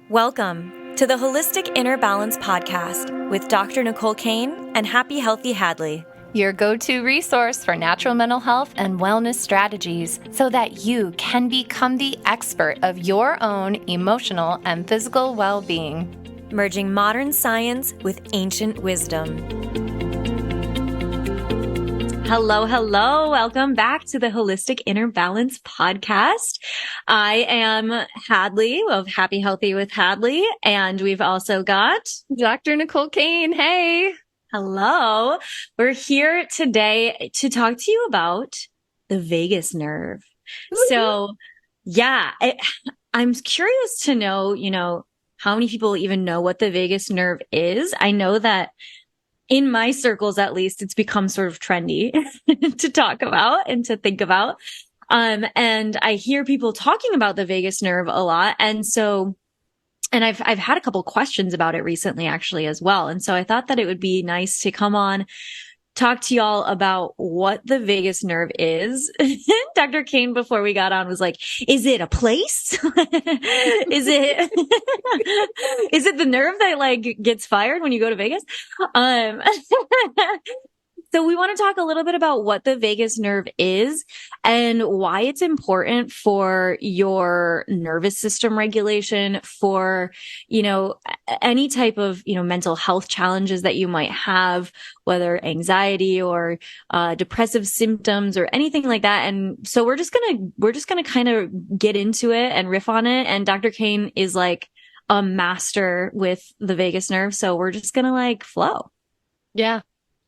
Welcome to the Holistic Inner Balance Podcast with Dr. Nicole Cain and Happy Healthy Hadley, your go-to resource for natural mental health and wellness strategies so that you can become the expert of your own emotional and physical well-being. merging modern science with ancient wisdom. Hello, hello. Welcome back to the Holistic Inner Balance Podcast. I am Hadley of Happy Healthy with Hadley, and we've also got Dr. Nicole Cain. Hey. Hello. We're here today to talk to you about the vagus nerve. So, yeah, I'm curious to know, how many people even know what the vagus nerve is. I know that in my circles, at least, it's become sort of trendy to talk about and to think about. And I hear people talking about the vagus nerve a lot. And I've had a couple questions about it recently, actually, as well. And so I thought that it would be nice to come on, talk to y'all about what the vagus nerve is. Dr. Cain, before we got on, was like, is it a place? Is it the nerve that gets fired when you go to Vegas? So we want to talk a little bit about what the vagus nerve is and why it's important for your nervous system regulation, for, any type of, mental health challenges that you might have, whether anxiety or depressive symptoms or anything like that. And so we're just gonna kind of get into it and riff on it. And Dr. Cain is like a master with the vagus nerve. So we're just gonna flow. Yeah.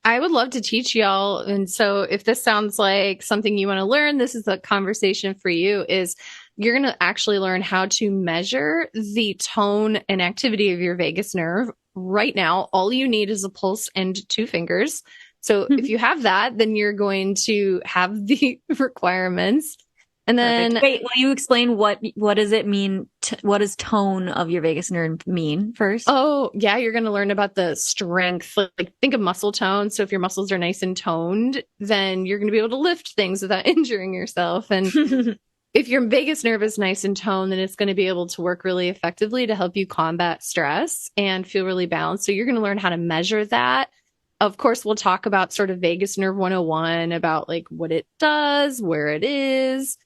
I would love to teach y'all. And so if this sounds like something you want to learn, this is a conversation for you. Is you're going to actually learn how to measure the tone and activity of your vagus nerve. Right now, all you need is a pulse and 2 fingers. So if you have that, then you're going to have the requirements. And then wait, will you explain what does it mean? What does tone of your vagus nerve mean first? Oh, yeah. You're going to learn about the strength. Think of muscle tone. So if your muscles are nice and toned, then you're going to be able to lift things without injuring yourself. And if your vagus nerve is nice and toned, then it's going to be able to work really effectively to help you combat stress and feel really balanced. So you're going to learn how to measure that. Of course, we'll talk about sort of vagus nerve 101, about what it does, where it is,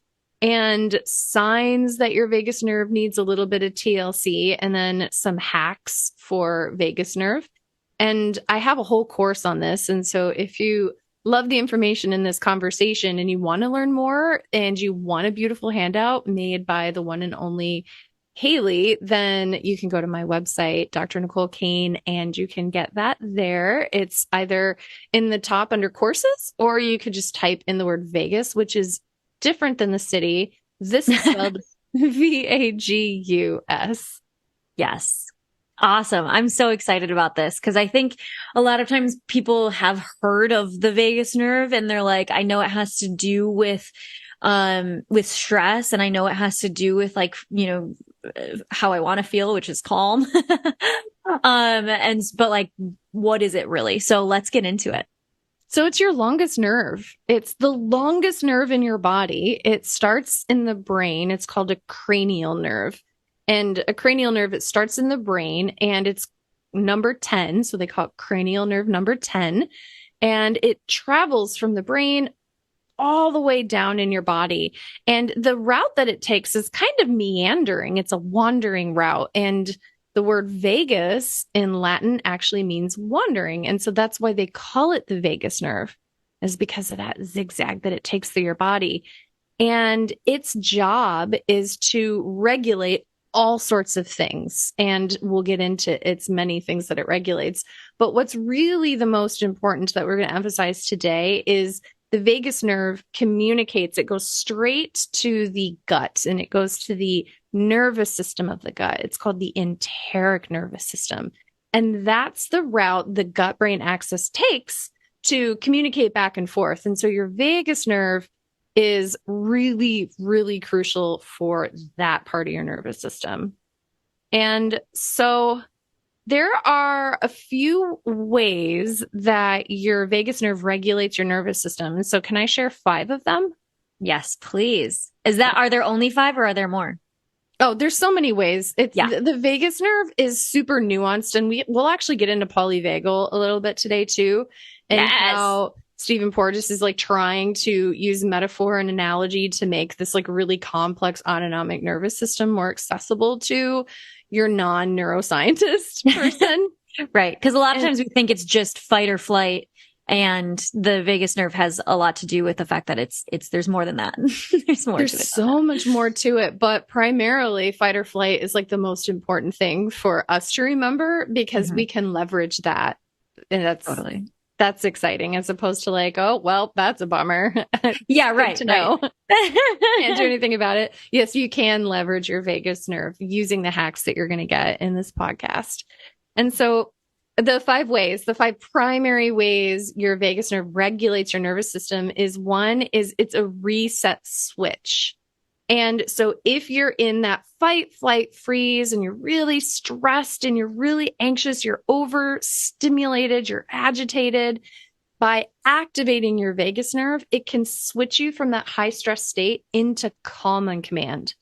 and signs that your vagus nerve needs a little bit of TLC, and then some hacks for vagus nerve. And I have a whole course on this. And so if you love the information in this conversation and you want to learn more and you want a beautiful handout made by the one and only Haley, then you can go to my website, Dr. Nicole Cain, and you can get that there. It's either in the top under courses, or you could just type in the word Vegas, which is different than the city. This is spelled Vagus. Yes. Awesome. I'm so excited about this because I think a lot of times people have heard of the vagus nerve and they're like, I know it has to do with stress, and I know it has to do with how I want to feel, which is calm. But what is it really? So let's get into it. So it's your longest nerve. It's the longest nerve in your body. It starts in the brain. It's called a cranial nerve. And a cranial nerve, it starts in the brain, and it's number 10. So they call it cranial nerve number 10. And it travels from the brain all the way down in your body. And the route that it takes is kind of meandering. It's a wandering route. And the word vagus in Latin actually means wandering. And so that's why they call it the vagus nerve, is because of that zigzag that it takes through your body. And its job is to regulate all sorts of things. And we'll get into its many things that it regulates. But what's really the most important that we're going to emphasize today is the vagus nerve communicates. It goes straight to the gut, and it goes to the nervous system of the gut. It's called the enteric nervous system. And that's the route the gut-brain axis takes to communicate back and forth. And so your vagus nerve is really, really crucial for that part of your nervous system. And so there are a few ways that your vagus nerve regulates your nervous system. So can I share 5 of them? Yes, please. Are there only 5 or are there more? Oh, there's so many ways. It's Yeah. the vagus nerve is super nuanced, and we'll actually get into polyvagal a little bit today too, and Yes. how Stephen Porges is like trying to use metaphor and analogy to make this like really complex autonomic nervous system more accessible to your non-neuroscientist person. Right. Because a lot of And times we think it's just fight or flight. And the vagus nerve has a lot to do with the fact that there's more than that. There's more there's to it. so much more to it, but primarily fight or flight is like the most important thing for us to remember because we can leverage that. And Totally. that's exciting as opposed to like, oh, well, that's a bummer. Yeah, Good right. to know. Right. Can't do anything about it. Yes, you can leverage your vagus nerve using the hacks that you're going to get in this podcast. And so the five primary ways your vagus nerve regulates your nervous system is one is it's a reset switch. And so if you're in that fight, flight, freeze, and you're really stressed and you're really anxious, you're overstimulated, you're agitated, by activating your vagus nerve, it can switch you from that high stress state into calm and command,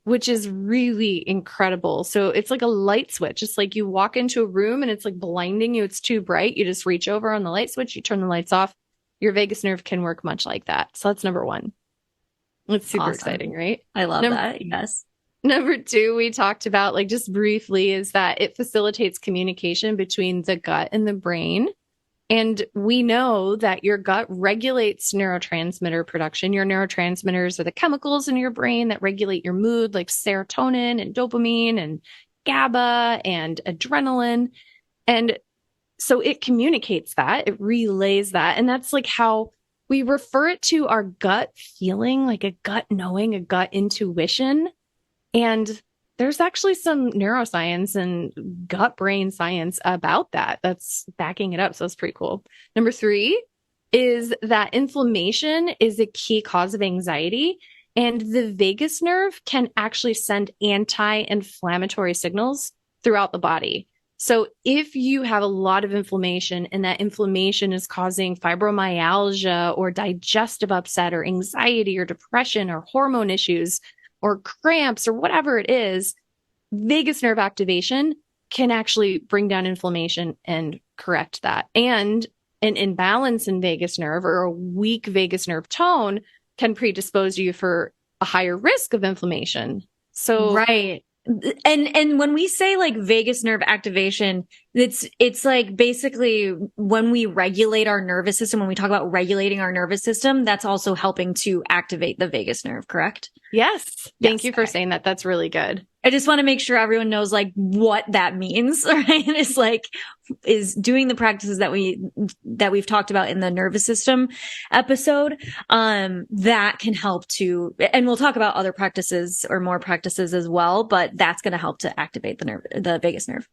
which is really incredible. So it's like a light switch. It's like you walk into a room and it's like blinding you. It's too bright. You just reach over on the light switch, you turn the lights off. Your vagus nerve can work much like that. So that's number one. It's super exciting, right? I love that. Yes. Number two, we talked about like just briefly is that it facilitates communication between the gut and the brain. And we know that your gut regulates neurotransmitter production. Your neurotransmitters are the chemicals in your brain that regulate your mood, like serotonin and dopamine and GABA and adrenaline. And so it communicates that, it relays that. And that's like how we refer it to our gut feeling, like a gut knowing, a gut intuition. And there's actually some neuroscience and gut brain science about that that's backing it up. So it's pretty cool. Number three is that inflammation is a key cause of anxiety. And the vagus nerve can actually send anti-inflammatory signals throughout the body. So if you have a lot of inflammation and that inflammation is causing fibromyalgia or digestive upset or anxiety or depression or hormone issues, or cramps or whatever it is, vagus nerve activation can actually bring down inflammation and correct that. And an imbalance in vagus nerve or a weak vagus nerve tone can predispose you for a higher risk of inflammation. So right. And when we say like vagus nerve activation, it's like basically when we regulate our nervous system, when we talk about regulating our nervous system, that's also helping to activate the vagus nerve, correct? Yes. Thank you for saying that. That's really good. I just want to make sure everyone knows like what that means, right? It's like is doing the practices that we've talked about in the nervous system episode, that can help to, and we'll talk about other practices or more practices as well, but that's going to help to activate the vagus nerve.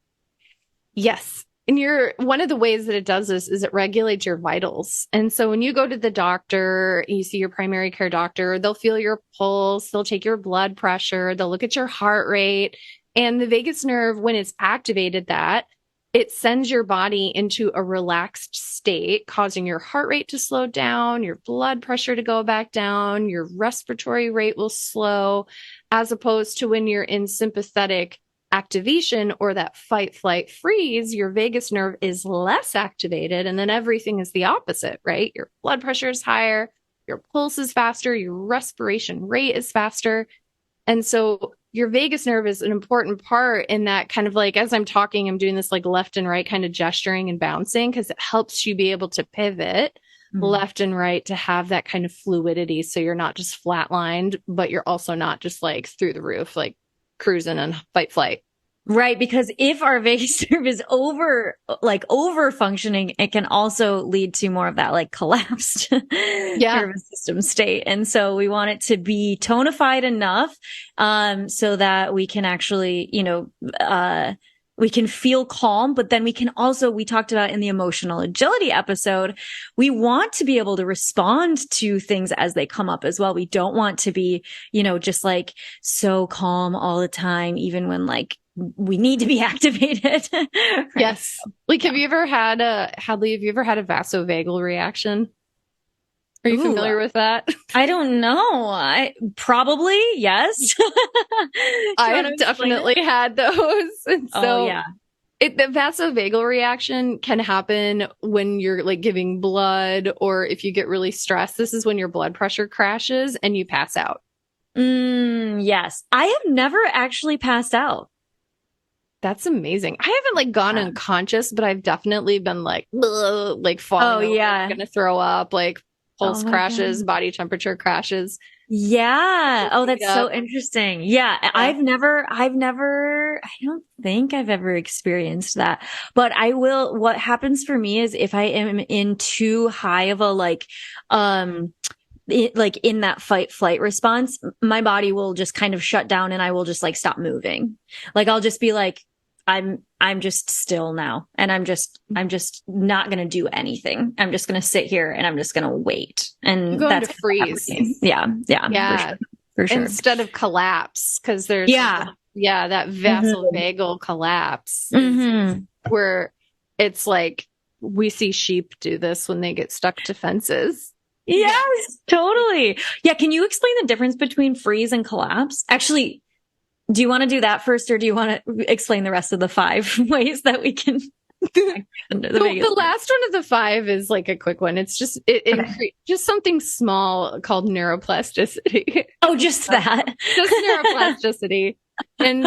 Yes. And one of the ways that it does this is it regulates your vitals. And so when you go to the doctor, you see your primary care doctor, they'll feel your pulse, they'll take your blood pressure, they'll look at your heart rate. And the vagus nerve, when it's activated it sends your body into a relaxed state, causing your heart rate to slow down, your blood pressure to go back down, your respiratory rate will slow, as opposed to when you're in sympathetic activation or that fight, flight, freeze, your vagus nerve is less activated. And then everything is the opposite, right? Your blood pressure is higher, your pulse is faster, your respiration rate is faster. And so your vagus nerve is an important part in that kind of like, as I'm talking, I'm doing this like left and right kind of gesturing and bouncing because it helps you be able to pivot left and right to have that kind of fluidity. So you're not just flatlined, but you're also not just like through the roof, like cruising and fight flight. Right. Because if our vagus nerve is over functioning, it can also lead to more of that like collapsed nervous system state. And so we want it to be tonified enough, so that we can actually, we can feel calm, but then we talked about in the emotional agility episode, we want to be able to respond to things as they come up as well. We don't want to be, just like so calm all the time, even when like we need to be activated. Right? Yes. Like, have you ever had a vasovagal reaction? Are you Ooh, familiar with that? I don't know. I probably, yes. Do you I want to have explain it? definitely had those. And Oh, so yeah. the vasovagal reaction can happen when you're like giving blood, or if you get really stressed. This is when your blood pressure crashes and you pass out. Yes. I have never actually passed out. That's amazing. I haven't like gone Yeah. unconscious, but I've definitely been like, "Ugh," like Oh, falling over, yeah. gonna throw up, like Oh pulse my crashes, God. body temperature crashes. Yeah. Oh, Straight that's so up. interesting. Yeah. Yeah. I don't think I've ever experienced that, but I will. What happens for me is if I am in too high of a um, like in that fight flight response, my body will just kind of shut down and I will just like stop moving. Like I'll just be like, I'm just still now. And I'm just not going to do anything. I'm just going to sit here and I'm just going to wait. You And go into that's kind of what freeze. happened. Yeah. Yeah. For Yeah. sure. For sure. Instead of collapse, because Yeah. that hmm vasovagal collapse is hmm where it's like we see sheep do this when they get stuck to fences. Yes, totally. Yeah. Can you explain the difference between freeze and collapse? Actually, do you want to do that first, or do you want to explain the rest of the five ways that we can under the Vegas? The last one of the five is like a quick one. It's just just something small called neuroplasticity. Oh, just that. Just neuroplasticity. And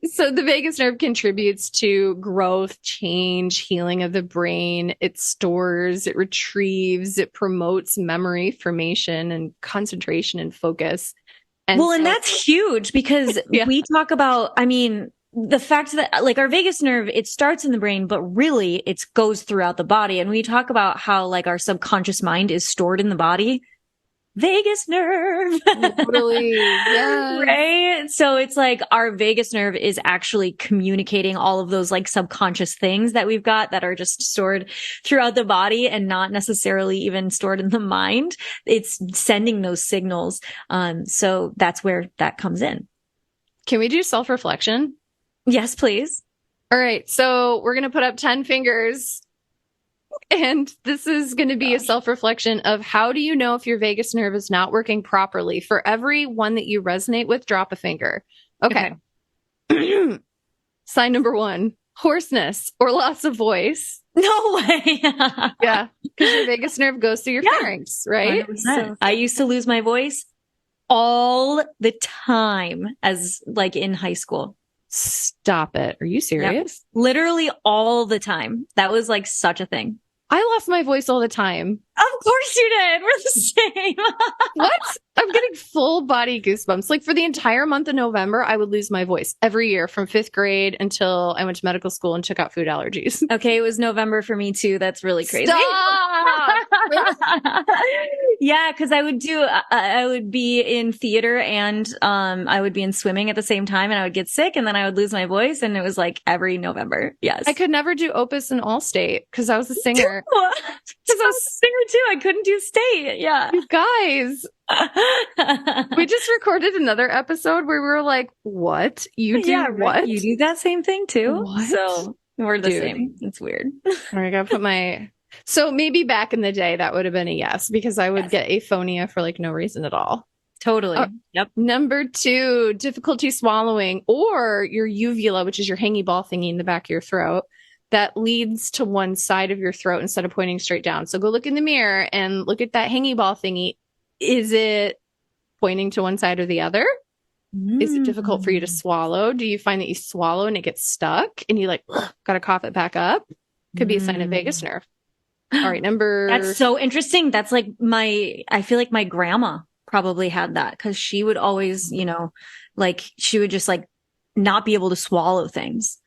so the vagus nerve contributes to growth, change, healing of the brain. It stores, it retrieves, it promotes memory formation and concentration and focus. And Well, and that's huge because yeah. we talk about, I mean, the fact that like our vagus nerve, it starts in the brain, but really it goes throughout the body. And we talk about how like our subconscious mind is stored in the body. Vagus nerve. Totally. Yes. Right. So it's like our vagus nerve is actually communicating all of those like subconscious things that we've got that are just stored throughout the body and not necessarily even stored in the mind. It's sending those signals. So that's where that comes in. Can we do self-reflection? Yes, please. All right. So we're going to put up 10 fingers. And this is going to be a self-reflection of how do you know if your vagus nerve is not working properly? For every one that you resonate with, drop a finger. Okay. Sign number 1, hoarseness or loss of voice. No way. Yeah. Because your vagus nerve goes through your pharynx, right? So, I used to lose my voice all the time as like in high school. Stop it. Are you serious? Yep. Literally all the time. That was like such a thing. I lost my voice all the time. Of course you did. We're the same. What? I'm getting full body goosebumps. Like for the entire month of November, I would lose my voice every year from 5th grade until I went to medical school and took out food allergies. Okay, it was November for me too. That's really crazy. Stop! Yeah, because I would be in theater and I would be in swimming at the same time, and I would get sick, and then I would lose my voice, and it was like every November. Yes, I could never do Opus and Allstate because I was a singer. Because I was a singer too. I couldn't do state. Yeah, You guys, we just recorded another episode where we were like, "What you do? yeah, right. What You do that same thing too?" What? So we're the Dude. same. It's weird. I gotta put my. So maybe back in the day that would have been a yes because I would get aphonia for like no reason at all. Totally. Yep. Number 2, difficulty swallowing or your uvula, which is your hangy ball thingy in the back of your throat that leads to one side of your throat instead of pointing straight down. So go look in the mirror and look at that hangy ball thingy. Is it pointing to one side or the other? Is it difficult for you to swallow? Do you find that you swallow and it gets stuck and you like got to cough it back up? Could be a sign of vagus nerve. All right, That's so interesting. That's like I feel like my grandma probably had that because she would always, like she would just like not be able to swallow things.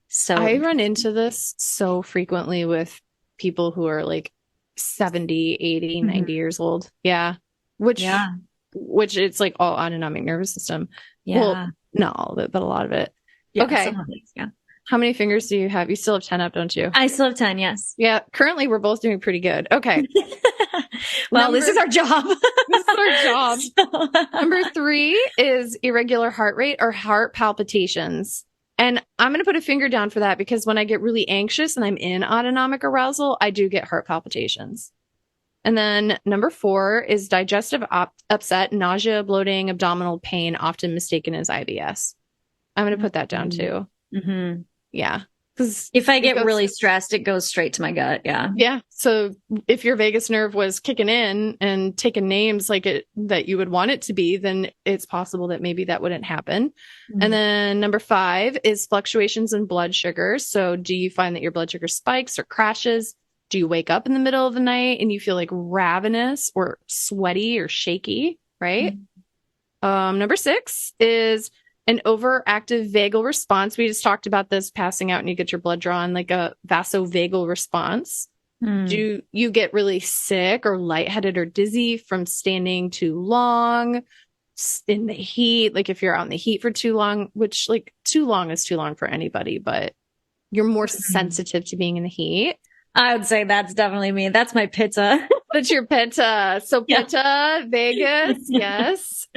So I run into this so frequently with people who are like 70, 80, 90 years old. Yeah. Which it's like all autonomic nervous system. Yeah. Well, not all of it, but a lot of it. Yeah, okay. Yeah. How many fingers do you have? You still have 10 up, don't you? I still have 10, yes. Yeah. Currently, we're both doing pretty good. Okay. Well, this is our job. This is our job. Number 3 is irregular heart rate or heart palpitations. And I'm going to put a finger down for that because when I get really anxious and I'm in autonomic arousal, I do get heart palpitations. And then number 4 is digestive upset, nausea, bloating, abdominal pain, often mistaken as IBS. I'm going to put that down too. Mm-hmm. Yeah. Because if I get really stressed, it goes straight to my gut. Yeah. Yeah. So if your vagus nerve was kicking in and taking names like it that you would want it to be, then it's possible that maybe that wouldn't happen. Mm-hmm. And then number 5 is fluctuations in blood sugar. So do you find that your blood sugar spikes or crashes? Do you wake up in the middle of the night and you feel like ravenous or sweaty or shaky? Right. Mm-hmm. Number 6 is an overactive vagal response. We just talked about this, passing out and you get your blood drawn, like a vasovagal response. Do you get really sick or lightheaded or dizzy from standing too long in the heat? Like if you're out in the heat for too long, which like too long is too long for anybody, but you're more sensitive to being in the heat. I would say that's definitely me. That's my pitta. That's your pitta. So pitta, Vegas, yes.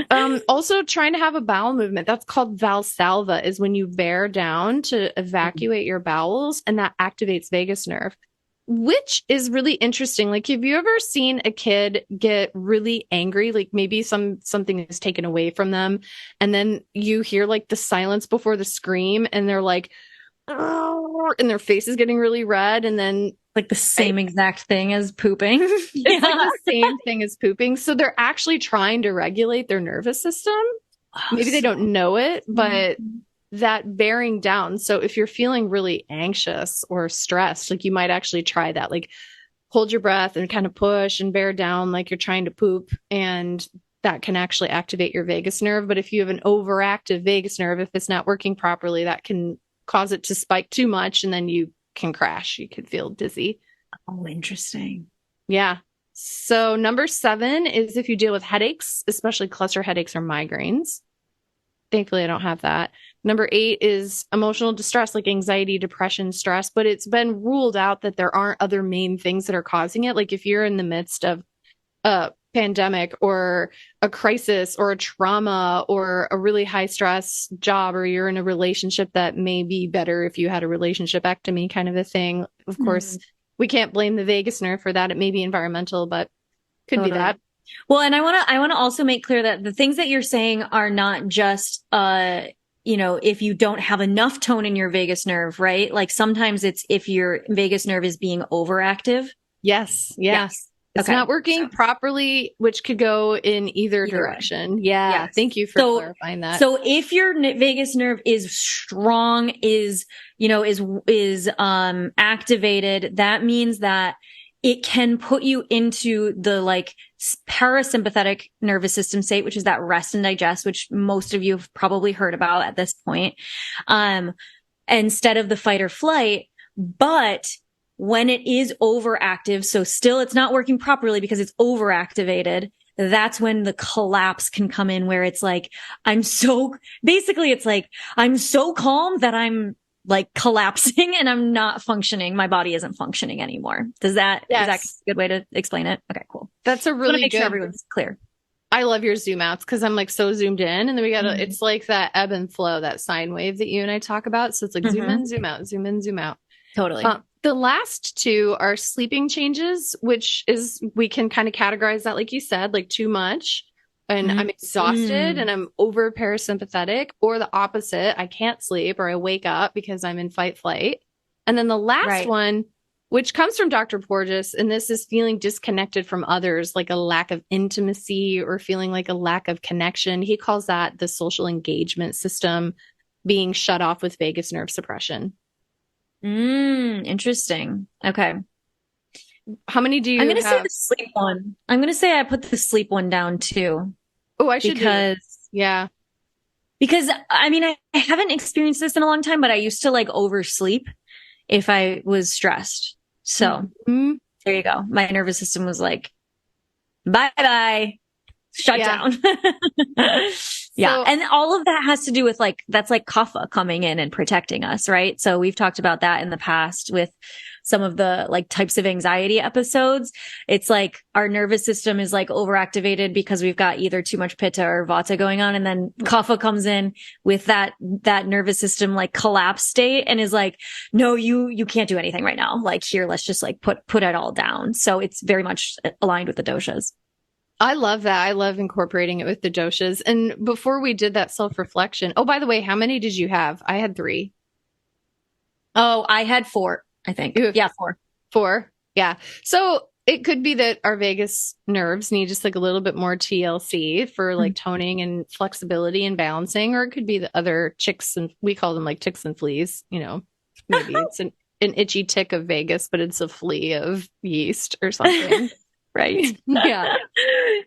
Also trying to have a bowel movement. That's called valsalva, is when you bear down to evacuate your bowels, and that activates vagus nerve, which is really interesting. Like, have you ever seen a kid get really angry? Like maybe something is taken away from them, and then you hear like the silence before the scream, and they're like, and their face is getting really red, and then like the same exact thing as pooping. It's like the same thing as pooping. So they're actually trying to regulate their nervous system. Maybe they don't know it, but that bearing down. So if you're feeling really anxious or stressed, like you might actually try that, like hold your breath and kind of push and bear down like you're trying to poop. And that can actually activate your vagus nerve. But if you have an overactive vagus nerve, if it's not working properly, that can cause it to spike too much, and then you can crash. You could feel dizzy. Oh, interesting. Yeah. So number 7 is if you deal with headaches, especially cluster headaches or migraines. Thankfully, I don't have that. Number 8 is emotional distress, like anxiety, depression, stress, but it's been ruled out that there aren't other main things that are causing it. Like if you're in the midst of a pandemic or a crisis or a trauma or a really high stress job, or you're in a relationship that may be better if you had a relationshipectomy kind of a thing. Of course, we can't blame the vagus nerve for that. It may be environmental, but could be that. Well, and I want to also make clear that the things that you're saying are not just, if you don't have enough tone in your vagus nerve, right? Like sometimes it's if your vagus nerve is being overactive. Yes. It's not working properly, which could go in either direction. Yeah. Yes. Thank you for clarifying that. So if your vagus nerve is strong, is activated, that means that it can put you into the like parasympathetic nervous system state, which is that rest and digest, which most of you have probably heard about at this point, instead of the fight or flight. But when it is overactive, so still it's not working properly because it's overactivated, that's when the collapse can come in, where it's like, it's like, I'm so calm that I'm like collapsing and I'm not functioning. My body isn't functioning anymore. Is that a good way to explain it? Okay, cool. That's a really good, sure everyone's clear. I love your zoom outs because I'm like so zoomed in, and then we got it's like that ebb and flow, that sine wave that you and I talk about. So it's like zoom in, zoom out, zoom in, zoom out. Totally. The last 2 are sleeping changes, which is, we can kind of categorize that, like you said, like too much and I'm exhausted and I'm over parasympathetic, or the opposite. I can't sleep or I wake up because I'm in fight flight. And then the last one, which comes from Dr. Porges, and this is feeling disconnected from others, like a lack of intimacy or feeling like a lack of connection. He calls that the social engagement system being shut off with vagus nerve suppression. Interesting. Okay. How many do you I'm going to have? say the sleep one. I'm going to say I put the sleep one down too. Oh, I should because I mean, I haven't experienced this in a long time, but I used to like oversleep if I was stressed. So there you go. My nervous system was like, bye, shut down. Yeah. So And all of that has to do with like, that's like kapha coming in and protecting us, right? So we've talked about that in the past with some of the like types of anxiety episodes. It's like our nervous system is like overactivated because we've got either too much pitta or vata going on. And then kapha comes in with that nervous system like collapse state and is like, no, you can't do anything right now. Like here, let's just like put it all down. So it's very much aligned with the doshas. I love that. I love incorporating it with the doshas. And before we did that self-reflection, oh, by the way, how many did you have? I had 3. Oh, I had 4, I think. You have Yeah, 4. 4. Yeah. So it could be that our vagus nerves need just like a little bit more TLC for like toning and flexibility and balancing, or it could be the other chicks, and we call them like ticks and fleas, maybe it's an itchy tick of Vegas, but it's a flea of yeast or something. Right. Yeah.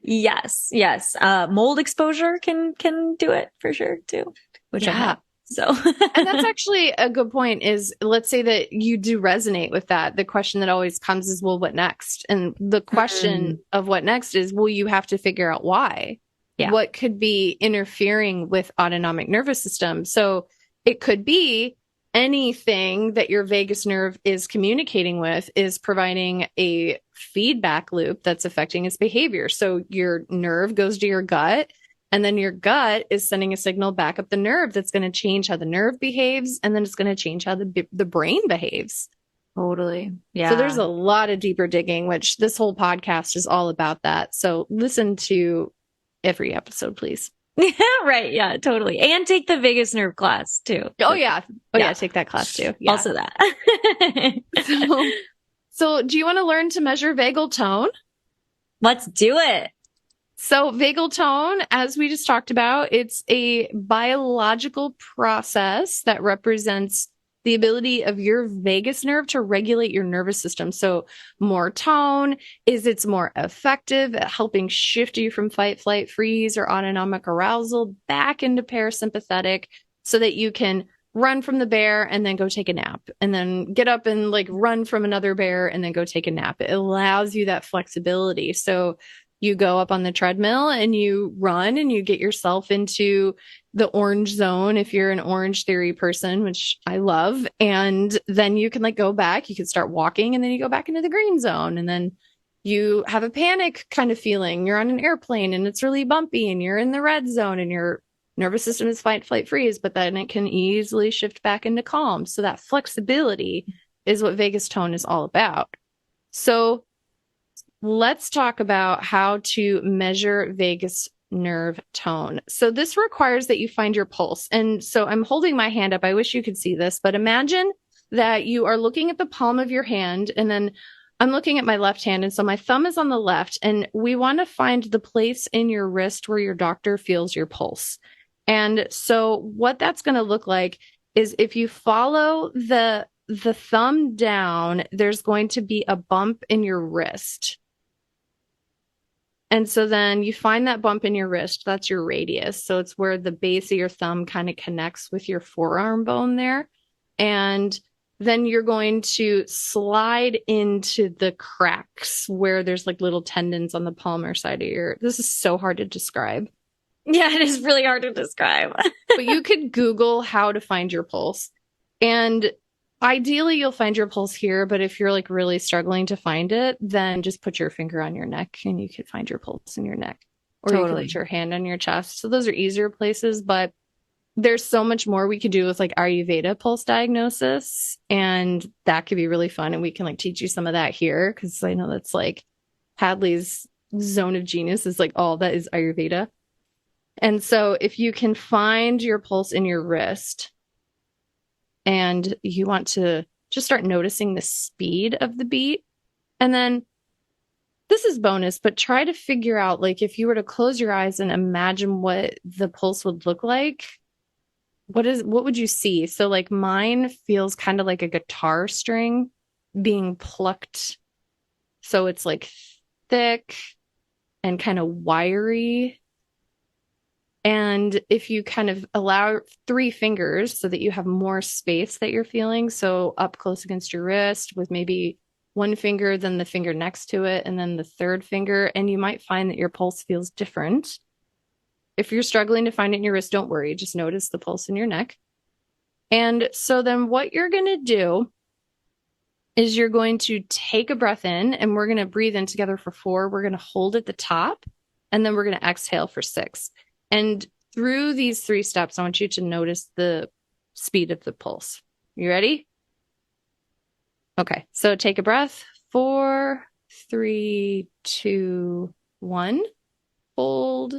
Yes, yes. Mold exposure can do it for sure too, which I've Yeah. had. So, And that's actually a good point is let's say that you do resonate with that. The question that always comes is, well, what next? And the question of what next is, well, you have to figure out why. Yeah. What could be interfering with autonomic nervous system? So it could be anything that your vagus nerve is communicating with is providing a feedback loop that's affecting its behavior. So your nerve goes to your gut, and then your gut is sending a signal back up the nerve that's going to change how the nerve behaves, and then it's going to change how the brain behaves. Totally. Yeah. So there's a lot of deeper digging, which this whole podcast is all about that. So listen to every episode, please. Right. Yeah, totally. And take the vagus nerve class too. Oh, yeah. Take that class too. Yeah. Also that. So do you want to learn to measure vagal tone? Let's do it. So vagal tone, as we just talked about, it's a biological process that represents the ability of your vagus nerve to regulate your nervous system. So more tone is it's more effective at helping shift you from fight, flight, freeze, or autonomic arousal back into parasympathetic so that you can run from the bear and then go take a nap, and then get up and like run from another bear and then go take a nap. It allows you that flexibility. So you go up on the treadmill and you run and you get yourself into the orange zone if you're an Orange Theory person, which I love. And then you can like go back, you can start walking, and then you go back into the green zone. And then you have a panic kind of feeling. You're on an airplane and it's really bumpy and you're in the red zone and your nervous system is fight, flight, freeze, but then it can easily shift back into calm. So that flexibility is what vagus tone is all about. So let's talk about how to measure vagus nerve tone. So this requires that you find your pulse. And so I'm holding my hand up. I wish you could see this, but imagine that you are looking at the palm of your hand, and then I'm looking at my left hand. And so my thumb is on the left, and we want to find the place in your wrist where your doctor feels your pulse. And so what that's going to look like is if you follow the thumb down, there's going to be a bump in your wrist. And so then you find that bump in your wrist, that's your radius. So it's where the base of your thumb kind of connects with your forearm bone there. And then you're going to slide into the cracks where there's like little tendons on the palmar side of this is so hard to describe. Yeah, it is really hard to describe. But you could Google how to find your pulse. And ideally, you'll find your pulse here, but if you're like really struggling to find it, then just put your finger on your neck and you could find your pulse in your neck. Or you can put your hand on your chest. So those are easier places, but there's so much more we could do with like Ayurveda pulse diagnosis. And that could be really fun. And we can like teach you some of that here, because I know that's like Hadley's zone of genius is like all that is Ayurveda. And so if you can find your pulse in your wrist, and you want to just start noticing the speed of the beat. And then this is bonus, but try to figure out, like, if you were to close your eyes and imagine what the pulse would look like, what would you see? So like mine feels kind of like a guitar string being plucked. So it's like thick and kind of wiry. And if you kind of allow 3 fingers so that you have more space that you're feeling, so up close against your wrist with maybe 1 finger, then the finger next to it, and then the 3rd finger, and you might find that your pulse feels different. If you're struggling to find it in your wrist, don't worry. Just notice the pulse in your neck. And so then what you're going to do is you're going to take a breath in, and we're going to breathe in together for 4. We're going to hold at the top, and then we're going to exhale for 6. And through these 3 steps, I want you to notice the speed of the pulse. You ready? Okay, so take a breath. 4, 3, 2, 1. Hold.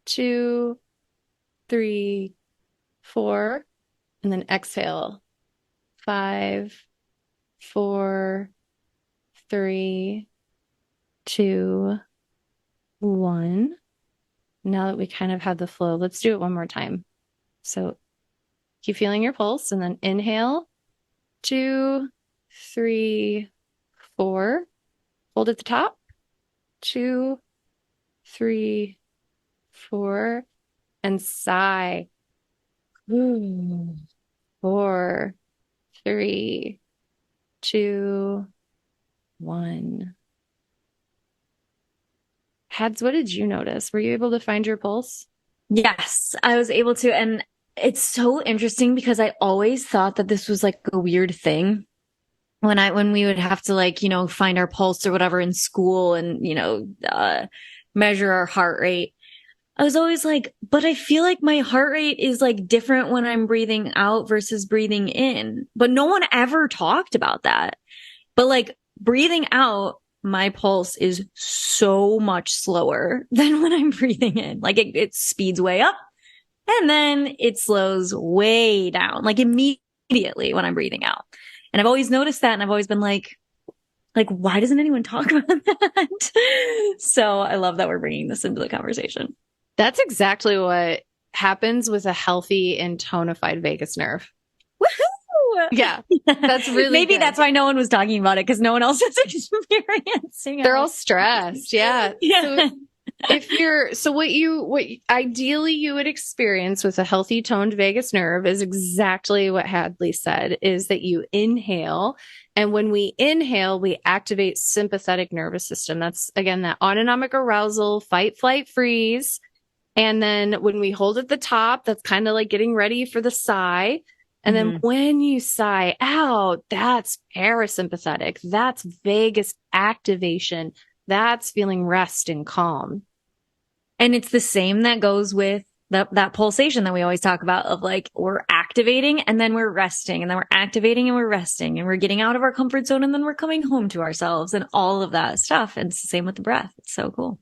2, 3, 4. And then exhale. 5, 4, 3, 2, 1. Now that we kind of have the flow, let's do it one more time. So keep feeling your pulse, and then inhale. 2, 3, 4. Hold at the top. 2, 3, 4. And sigh. 4, 3, 2, 1. Hads, what did you notice? Were you able to find your pulse? Yes, I was able to. And it's so interesting because I always thought that this was like a weird thing when we would have to like, find our pulse or whatever in school and, measure our heart rate. I was always like, but I feel like my heart rate is like different when I'm breathing out versus breathing in. But no one ever talked about that. But like breathing out, my pulse is so much slower than when I'm breathing in. Like it speeds way up and then it slows way down, like immediately when I'm breathing out. And I've always noticed that. And I've always been like, why doesn't anyone talk about that? So I love that we're bringing this into the conversation. That's exactly what happens with a healthy and tonified vagus nerve. Woohoo! Yeah, that's really maybe good. That's why no one was talking about it, because no one else is experiencing it. They're all stressed. Yeah. Yeah. So what ideally you would experience with a healthy toned vagus nerve is exactly what Hadley said, is that you inhale. And when we inhale, we activate sympathetic nervous system. That's again, that autonomic arousal, fight, flight, freeze. And then when we hold at the top, that's kind of like getting ready for the sigh. And then when you sigh out, that's parasympathetic. That's vagus activation. That's feeling rest and calm. And it's the same that goes with that pulsation that we always talk about of like, we're activating and then we're resting and then we're activating and we're resting and we're getting out of our comfort zone and then we're coming home to ourselves and all of that stuff. And it's the same with the breath. It's so cool.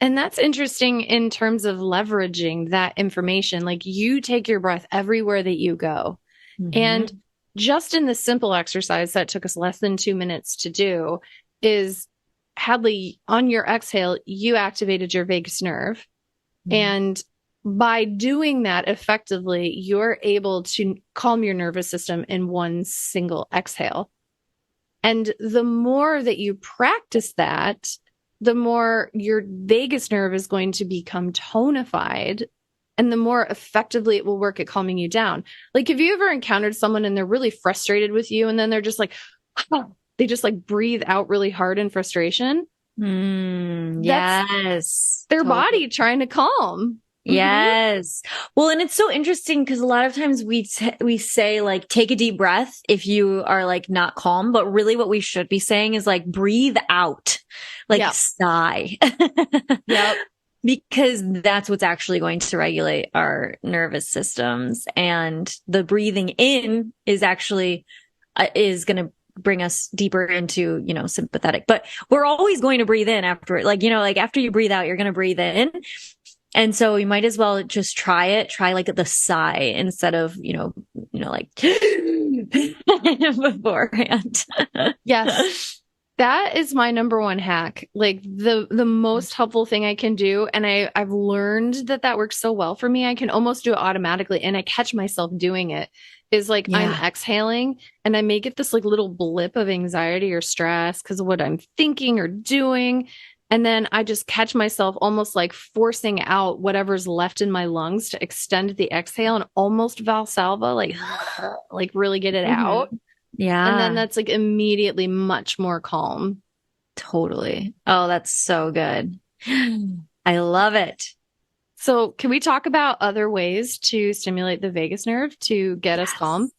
And that's interesting in terms of leveraging that information. Like you take your breath everywhere that you go. And just in this simple exercise that took us less than 2 minutes to do is, Hadley, on your exhale, you activated your vagus nerve. And by doing that effectively, you're able to calm your nervous system in one single exhale. And the more that you practice that, the more your vagus nerve is going to become tonified, and the more effectively it will work at calming you down. Like, have you ever encountered someone and they're really frustrated with you, and then they're just like, they just like breathe out really hard in frustration? Yes. Their body trying to calm. Yes. Well, and it's so interesting because a lot of times we say like, take a deep breath if you are like not calm, but really what we should be saying is like, breathe out, like sigh. Yep. Because that's what's actually going to regulate our nervous systems. And the breathing in is actually, is going to bring us deeper into, sympathetic, but we're always going to breathe in after it. Like, like after you breathe out, you're going to breathe in. And so you might as well just try like the sigh instead of, like beforehand. Yes. That is my number one hack. Like the most helpful thing I can do. And I've learned that works so well for me. I can almost do it automatically. And I catch myself doing it is like, I'm exhaling and I may get this like little blip of anxiety or stress because of what I'm thinking or doing. And then I just catch myself almost like forcing out whatever's left in my lungs to extend the exhale and almost Valsalva, like really get it out. Yeah. And then that's like immediately much more calm. Totally. Oh, that's so good. I love it. So, can we talk about other ways to stimulate the vagus nerve to get us calm?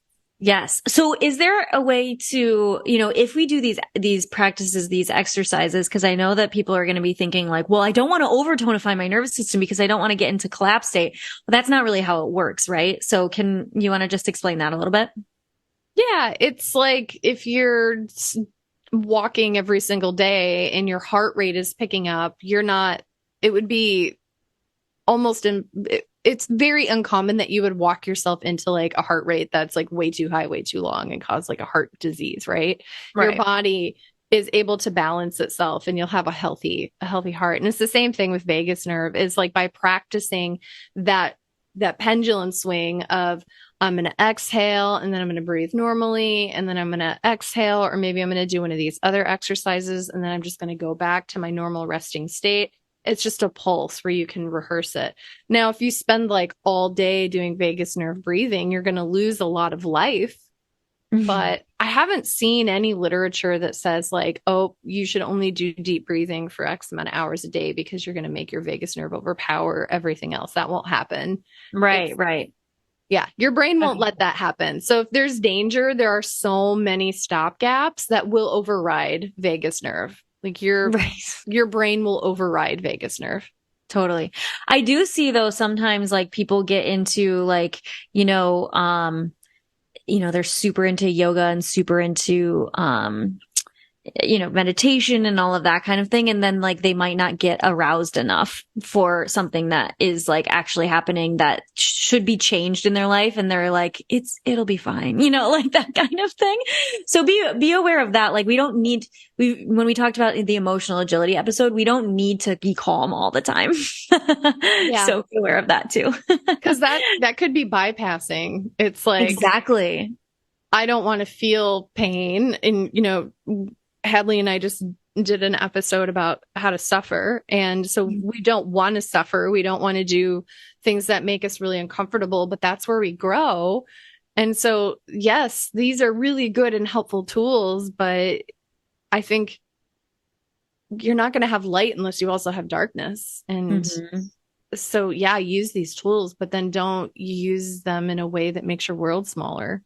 Yes. So is there a way to, if we do these practices, these exercises, because I know that people are going to be thinking like, well, I don't want to over tonify my nervous system because I don't want to get into collapse state. Well, that's not really how it works, right? So can you want to just explain that a little bit? Yeah, it's like if you're walking every single day and your heart rate is picking up, it would be almost it's very uncommon that you would walk yourself into like a heart rate that's like way too high, way too long and cause like a heart disease, right? Your Right. body is able to balance itself and you'll have a healthy heart. And it's the same thing with vagus nerve is like by practicing that pendulum swing of I'm going to exhale and then I'm going to breathe normally and then I'm going to exhale or maybe I'm going to do one of these other exercises and then I'm just going to go back to my normal resting state. It's just a pulse where you can rehearse it. Now, if you spend like all day doing vagus nerve breathing, you're going to lose a lot of life. But I haven't seen any literature that says like, oh, you should only do deep breathing for X amount of hours a day because you're going to make your vagus nerve overpower everything else. That won't happen. Right. Right. Yeah, your brain won't Okay. let that happen. So if there's danger, there are so many stopgaps that will override vagus nerve. Like Right. your brain will override vagus nerve. Totally. I do see though, sometimes like people get into like, they're super into yoga and super into, meditation and all of that kind of thing. And then like they might not get aroused enough for something that is like actually happening that should be changed in their life. And they're like, it'll be fine, like that kind of thing. So be aware of that. Like when we talked about the emotional agility episode, we don't need to be calm all the time. Yeah. So be aware of that too. Because that could be bypassing. It's like, Exactly. I don't want to feel pain. And, Hadley and I just did an episode about how to suffer. And so we don't want to suffer. We don't want to do things that make us really uncomfortable, but that's where we grow. And so, yes, these are really good and helpful tools, but I think you're not going to have light unless you also have darkness. And so, yeah, use these tools, but then don't use them in a way that makes your world smaller.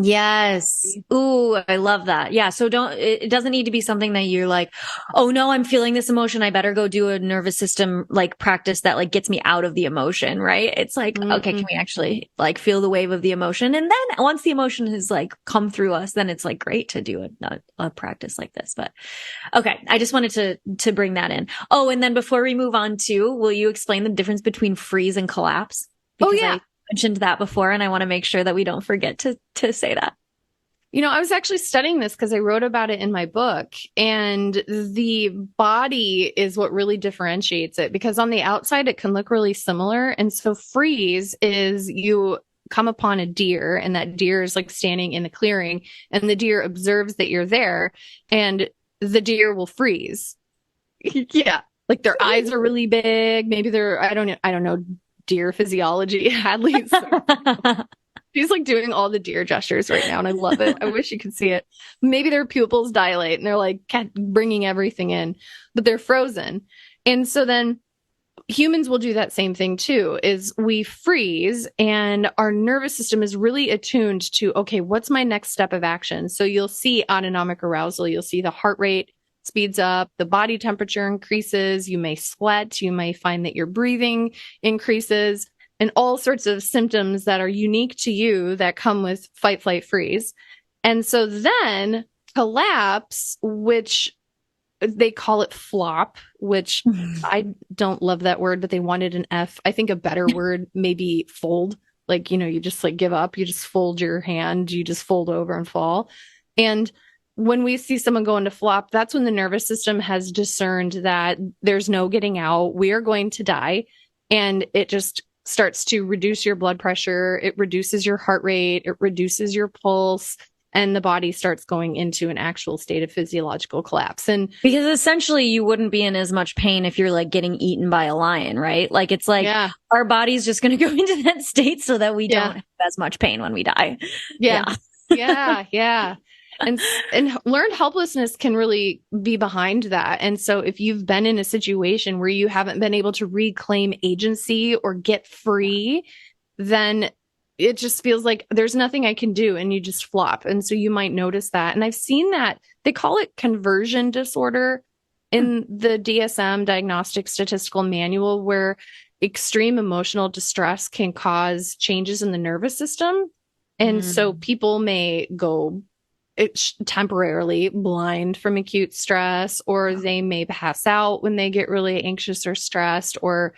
Yes. Ooh, I love that. Yeah. So it doesn't need to be something that you're like, oh no, I'm feeling this emotion. I better go do a nervous system like practice that like gets me out of the emotion. Right. It's like, okay, can we actually like feel the wave of the emotion? And then once the emotion has like come through us, then it's like great to do a practice like this. But okay. I just wanted to bring that in. Oh, and then before we move on to, will you explain the difference between freeze and collapse? Because yeah. I mentioned that before, and I want to make sure that we don't forget to say that. I was actually studying this because I wrote about it in my book, and the body is what really differentiates it because on the outside it can look really similar. And so freeze is you come upon a deer and that deer is like standing in the clearing and the deer observes that you're there and the deer will freeze. Yeah. Like their eyes are really big. Maybe I don't know deer physiology. Hadley's she's like doing all the deer gestures right now and I love it. I wish you could see it. Maybe their pupils dilate and they're like bringing everything in, but they're frozen. And so then humans will do that same thing too, is we freeze and our nervous system is really attuned to, okay, what's my next step of action? So you'll see autonomic arousal. You'll see the heart rate speeds up, the body temperature increases, you may sweat, you may find that your breathing increases, and all sorts of symptoms that are unique to you that come with fight, flight, freeze. And so then collapse, which they call it flop, which I don't love that word, but they wanted an F. I think a better word maybe fold. Like, you just like give up, you just fold your hand, you just fold over and fall. And when we see someone go into flop, that's when the nervous system has discerned that there's no getting out. We are going to die. And it just starts to reduce your blood pressure. It reduces your heart rate. It reduces your pulse. And the body starts going into an actual state of physiological collapse. And because essentially you wouldn't be in as much pain if you're like getting eaten by a lion, right? Like it's like our body's just going to go into that state so that we don't have as much pain when we die. Yeah. And learned helplessness can really be behind that. And so if you've been in a situation where you haven't been able to reclaim agency or get free, then it just feels like there's nothing I can do, and you just flop. And so you might notice that. And I've seen that they call it conversion disorder in the DSM, Diagnostic Statistical Manual, where extreme emotional distress can cause changes in the nervous system. And so people may go temporarily blind from acute stress, or they may pass out when they get really anxious or stressed, or,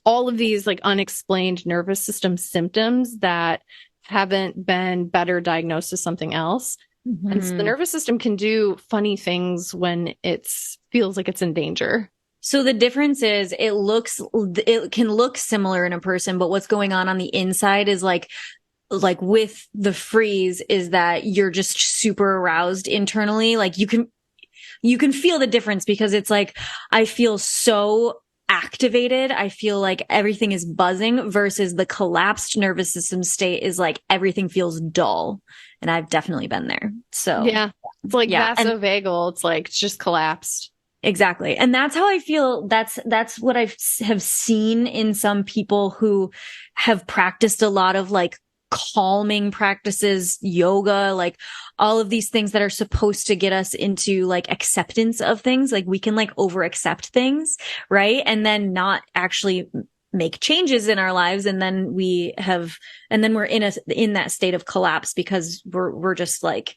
all of these like unexplained nervous system symptoms that haven't been better diagnosed as something else. And so the nervous system can do funny things when it feels like it's in danger. So the difference is it can look similar in a person, but what's going on the inside is like with the freeze is that you're just super aroused internally. Like you can feel the difference, because it's like, I feel so activated. I feel like everything is buzzing, versus the collapsed nervous system state is like everything feels dull. And I've definitely been there. So yeah, it's like vasovagal. It's like it's just collapsed. Exactly. And that's how I feel. That's what I have seen in some people who have practiced a lot of like calming practices, yoga, like all of these things that are supposed to get us into like acceptance of things. Like we can like over accept things, right? And then not actually make changes in our lives. And then we're in that state of collapse, because we're just like,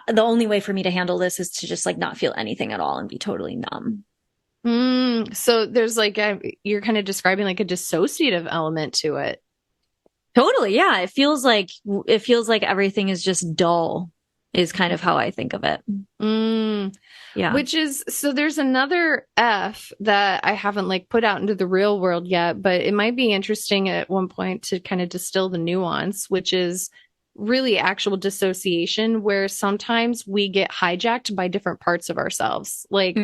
the only way for me to handle this is to just like not feel anything at all and be totally numb. So there's like you're kind of describing like a dissociative element to it. Totally. Yeah. It feels like everything is just dull, is kind of how I think of it. Yeah. So there's another F that I haven't like put out into the real world yet, but it might be interesting at one point to kind of distill the nuance, which is really actual dissociation, where sometimes we get hijacked by different parts of ourselves. Like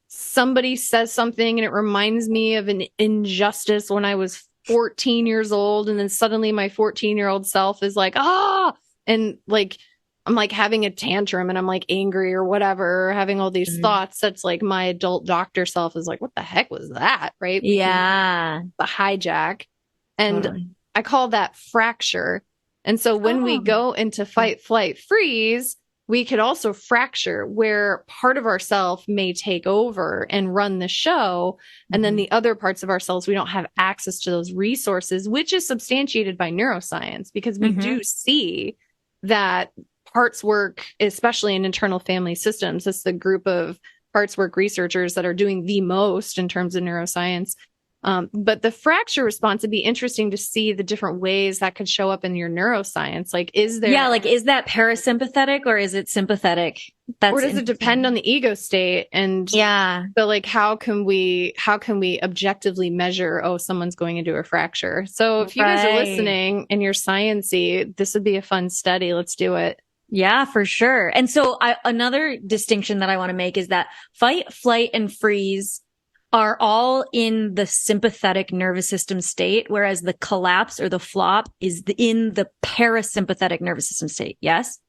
somebody says something and it reminds me of an injustice when I was 14 years old. And then suddenly my 14-year-old self is like, and like, I'm like having a tantrum and I'm like angry or whatever, or having all these thoughts. That's like my adult doctor self is like, what the heck was that? Right. Yeah. The hijack. And I call that fracture. And so when we go into fight, flight, freeze, we could also fracture, where part of ourself may take over and run the show. And then the other parts of ourselves, we don't have access to those resources, which is substantiated by neuroscience, because we do see that parts work, especially in internal family systems. It's the group of parts work researchers that are doing the most in terms of neuroscience. But the fracture response would be interesting to see the different ways that could show up in your neuroscience. Like, is that parasympathetic or is it sympathetic? Or does it depend on the ego state? And so like, how can we objectively measure, someone's going into a fracture? So if you guys are listening and you're sciencey, this would be a fun study. Let's do it. Yeah, for sure. And so another distinction that I want to make is that fight, flight, and freeze are all in the sympathetic nervous system state, whereas the collapse or the flop is in the parasympathetic nervous system state. Yes?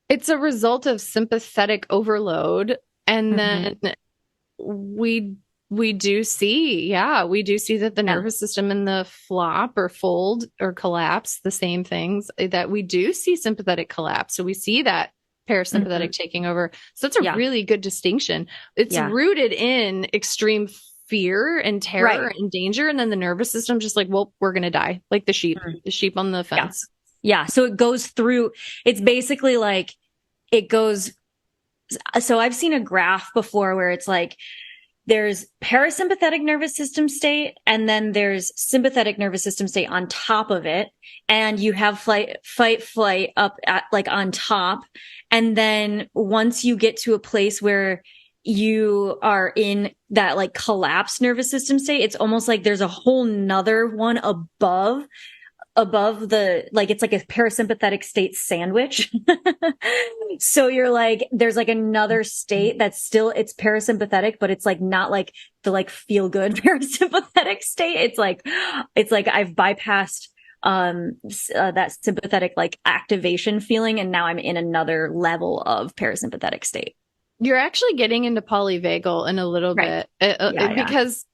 It's a result of sympathetic overload. And then we do see that the nervous system in the flop or fold or collapse, the same things, that we do see sympathetic collapse. So we see that parasympathetic taking over. So it's a really good distinction. It's rooted in extreme fear and terror and danger. And then the nervous system just like, well, we're going to die. Like the sheep on the fence. Yeah. So it goes through, it's basically like it goes. So I've seen a graph before where it's like, there's parasympathetic nervous system state, and then there's sympathetic nervous system state on top of it. And you have fight, flight up at like on top. And then once you get to a place where you are in that like collapsed nervous system state, it's almost like there's a whole nother one above the, like, it's like a parasympathetic state sandwich. So you're like, there's like another state that's still, it's parasympathetic, but it's like not like the like feel good parasympathetic state. It's like I've bypassed that sympathetic like activation feeling, and now I'm in another level of parasympathetic state. You're actually getting into polyvagal in a little Right. bit Yeah. because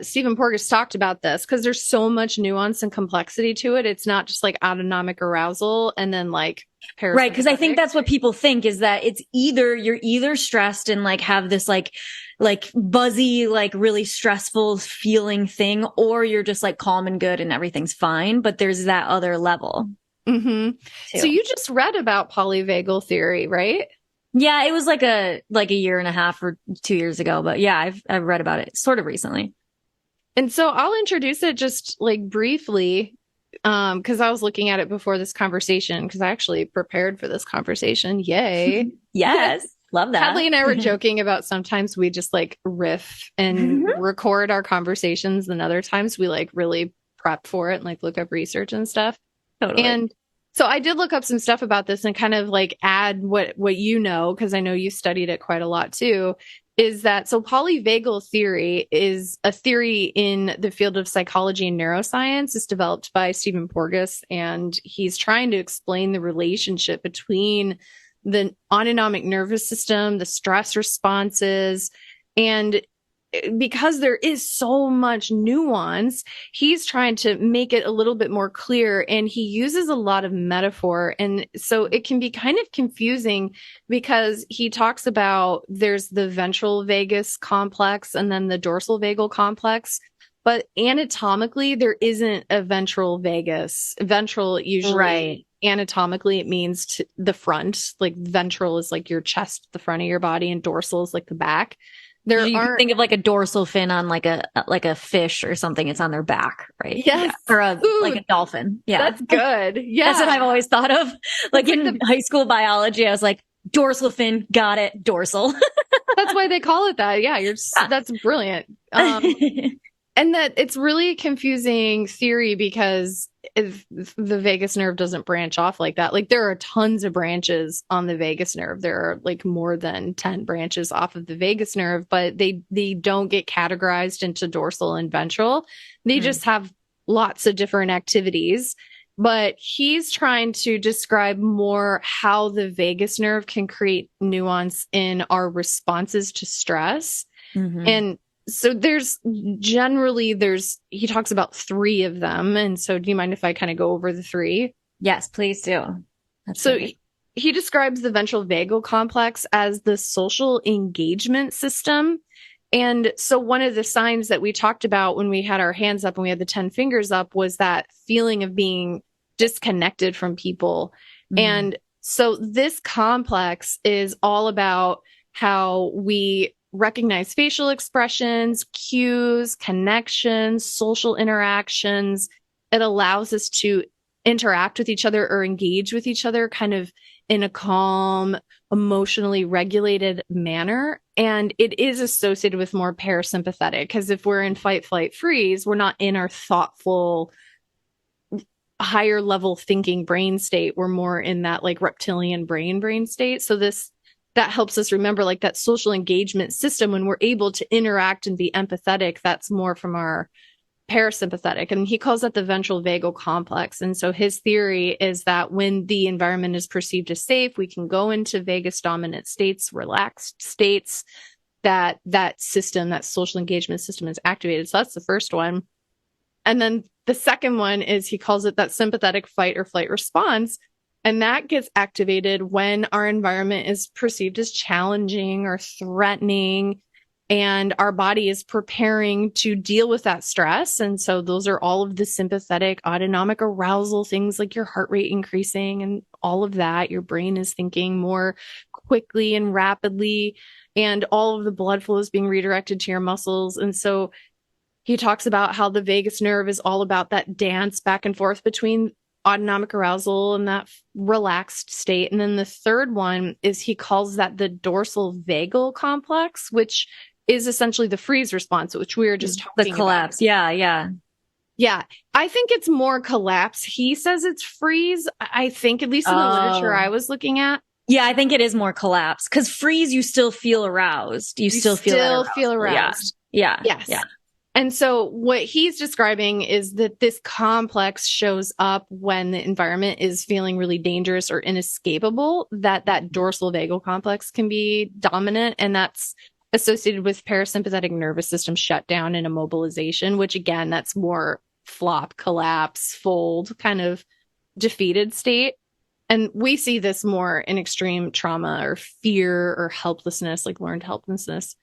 Stephen Porges talked about this because there's so much nuance and complexity to it. It's not just like autonomic arousal and then like parasympathetic. Right. Because I think that's what people think is that it's either you're either stressed and like have this like buzzy, like really stressful feeling thing, or you're just like calm and good and everything's fine. But there's that other level. Mm-hmm. So you just read about polyvagal theory, right? Yeah, it was like a year and a half or 2 years ago, but yeah, I've read about it sort of recently. And so I'll introduce it just like briefly, because I was looking at it before this conversation, because I actually prepared for this conversation. Yay. Yes. Love that. Hadley and I were joking about sometimes we just like riff and record our conversations, and other times we like really prep for it and like look up research and stuff. Totally. And so I did look up some stuff about this and kind of like add what you know, because I know you studied it quite a lot too, is that so polyvagal theory is a theory in the field of psychology and neuroscience. It's developed by Stephen Porges, and he's trying to explain the relationship between the autonomic nervous system, the stress responses, and because there is so much nuance, he's trying to make it a little bit more clear, and he uses a lot of metaphor. And so it can be kind of confusing because he talks about there's the ventral vagus complex and then the dorsal vagal complex. But anatomically, there isn't a ventral vagus. Ventral usually, right. Anatomically, it means the front. Like ventral is like your chest, the front of your body, and dorsal is like the back. You can think of like a dorsal fin on like a fish or something. It's on their back, right? Yes. Yeah. Or like a dolphin. Yeah. That's good. Yeah. That's what I've always thought of. Like in high school biology, I was like, dorsal fin, got it, dorsal. That's why they call it that. Yeah, that's brilliant. And that it's really a confusing theory because if the vagus nerve doesn't branch off like that. Like there are tons of branches on the vagus nerve. There are like more than 10 branches off of the vagus nerve, but they don't get categorized into dorsal and ventral. They just have lots of different activities. But he's trying to describe more how the vagus nerve can create nuance in our responses to stress. And so he talks about 3 of them. And so do you mind if I kind of go over the 3? Yes, please do. That's so he describes the ventral vagal complex as the social engagement system. And so one of the signs that we talked about when we had our hands up and we had the 10 fingers up was that feeling of being disconnected from people. And so this complex is all about how we recognize facial expressions, cues, connections, social interactions. It allows us to interact with each other or engage with each other kind of in a calm, emotionally regulated manner. And it is associated with more parasympathetic because if we're in fight, flight, freeze, we're not in our thoughtful, higher level thinking brain state. We're more in that like reptilian brain state. So that helps us remember like that social engagement system when we're able to interact and be empathetic. That's more from our parasympathetic. And he calls that the ventral vagal complex. And so his theory is that when the environment is perceived as safe, we can go into vagus dominant states, relaxed states, that system, that social engagement system is activated. So that's the first one. And then the second one is he calls it that sympathetic fight or flight response. And that gets activated when our environment is perceived as challenging or threatening, and our body is preparing to deal with that stress. And so those are all of the sympathetic autonomic arousal things like your heart rate increasing and all of that. Your brain is thinking more quickly and rapidly, and all of the blood flow is being redirected to your muscles. And so he talks about how the vagus nerve is all about that dance back and forth between autonomic arousal and that relaxed state. And then the third one is he calls that the dorsal vagal complex, which is essentially the freeze response, which we were just talking about. The collapse. About. Yeah. I think it's more collapse. He says it's freeze. I think, at least in the literature I was looking at. Yeah, I think it is more collapse because freeze, you still feel aroused. You still feel aroused. Yeah. Yeah. Yes. Yeah. And so what he's describing is that this complex shows up when the environment is feeling really dangerous or inescapable, that dorsal vagal complex can be dominant. And that's associated with parasympathetic nervous system shutdown and immobilization, which again, that's more flop, collapse, fold, kind of defeated state. And we see this more in extreme trauma or fear or helplessness, like learned helplessness.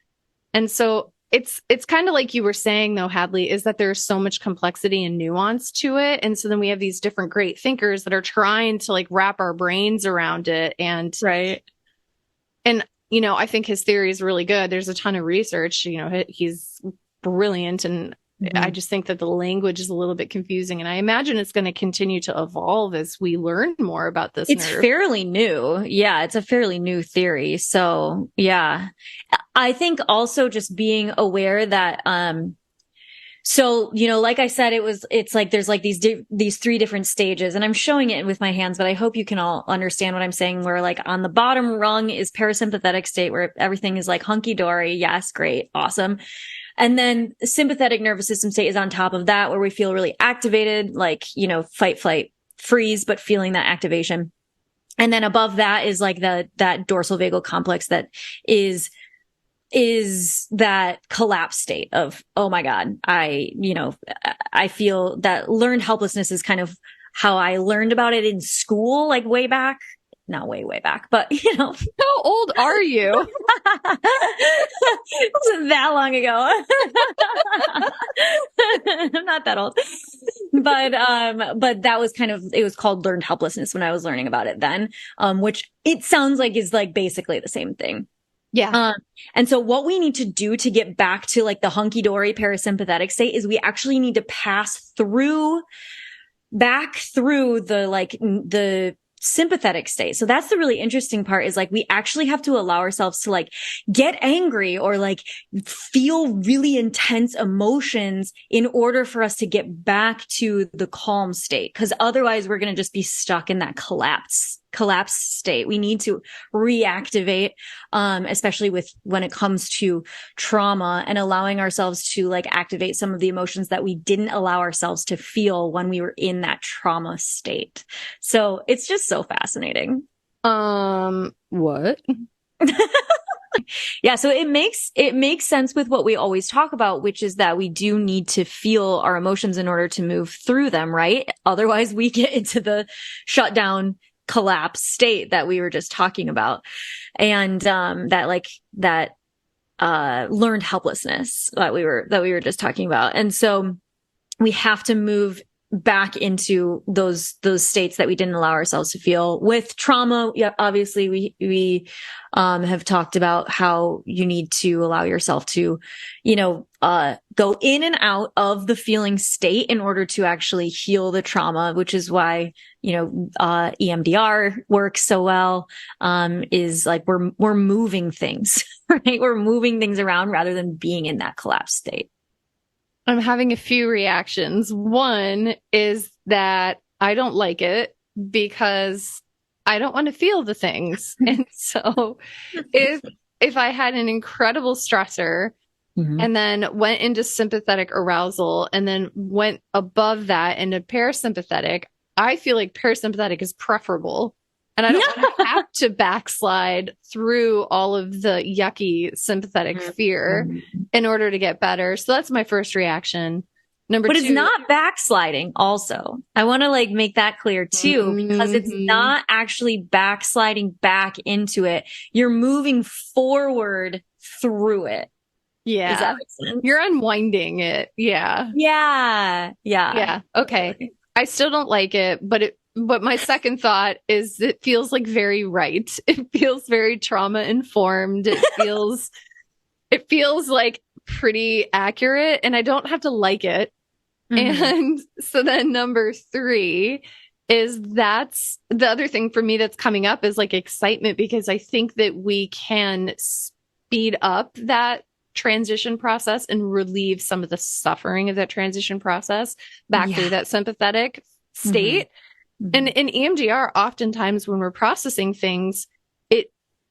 And so it's kind of like you were saying, though, Hadley, is that there's so much complexity and nuance to it. And so then we have these different great thinkers that are trying to like wrap our brains around it. And Right. And, you know, I think his theory is really good. There's a ton of research, you know, he's brilliant. And I just think that the language is a little bit confusing. And I imagine it's going to continue to evolve as we learn more about this It's nerve. fairly new. Yeah, it's a fairly new theory. So, yeah. I think also just being aware that, so, you know, like I said, it's like, there's like these three different stages, and I'm showing it with my hands, but I hope you can all understand what I'm saying, where like on the bottom rung is parasympathetic state, where everything is like hunky dory. Yes. Great. Awesome. And then the sympathetic nervous system state is on top of that, where we feel really activated, like, you know, fight, flight, freeze, but feeling that activation. And then above that is like that dorsal vagal complex that is that collapse state of, oh my God, I feel that learned helplessness is kind of how I learned about it in school, like way back. Not way back, but you know. How old are you? It wasn't that long ago. I'm not that old. But that was it was called learned helplessness when I was learning about it then, which it sounds like is like basically the same thing. Yeah. And so what we need to do to get back to like the hunky dory parasympathetic state is we actually need to pass back through the sympathetic state. So that's the really interesting part, is like we actually have to allow ourselves to like get angry or like feel really intense emotions in order for us to get back to the calm state. Because otherwise we're going to just be stuck in that collapse state. We need to reactivate, especially when it comes to trauma, and allowing ourselves to like activate some of the emotions that we didn't allow ourselves to feel when we were in that trauma state. So it's just so fascinating. What? Yeah. So it makes sense with what we always talk about, which is that we do need to feel our emotions in order to move through them, right? Otherwise we get into the shutdown collapse state that we were just talking about. And, that learned helplessness that we were just talking about. And so we have to move back into those states that we didn't allow ourselves to feel with trauma. Yeah, obviously we have talked about how you need to allow yourself to, you know, go in and out of the feeling state in order to actually heal the trauma, which is why, you know, EMDR works so well, is like we're moving things, right? We're moving things around rather than being in that collapsed state. I'm having a few reactions. One is that I don't like it because I don't want to feel the things. And so if I had an incredible stressor and then went into sympathetic arousal and then went above that into parasympathetic, I feel like parasympathetic is preferable. And I don't want to have to backslide through all of the yucky sympathetic fear in order to get better. So that's my first reaction. Number two. But it's not backsliding also. I want to like make that clear too, because it's not actually backsliding back into it. You're moving forward through it. Yeah. Does that make sense? You're unwinding it. Yeah. Yeah. Yeah. Okay. I still don't like it, but my second thought is it feels like very right. It feels very trauma informed. It feels like pretty accurate, and I don't have to like it. And so then number three is that's the other thing for me that's coming up is like excitement, because I think that we can speed up that transition process and relieve some of the suffering of that transition process back through that sympathetic state. And in EMDR, oftentimes when we're processing things,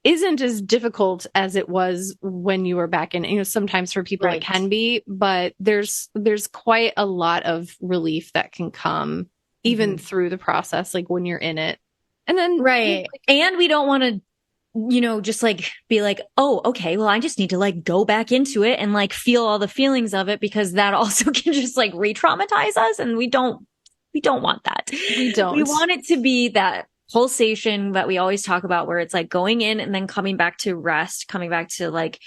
isn't as difficult as it was when you were back in, sometimes for people it can be, but there's quite a lot of relief that can come even through the process, like when you're in it. And then, and we don't want to, just like be like, oh, okay, well, I just need to like go back into it and like feel all the feelings of it, because that also can just like re-traumatize us. And we don't want that. We want it to be that pulsation that we always talk about, where it's like going in and then coming back to rest, coming back to like,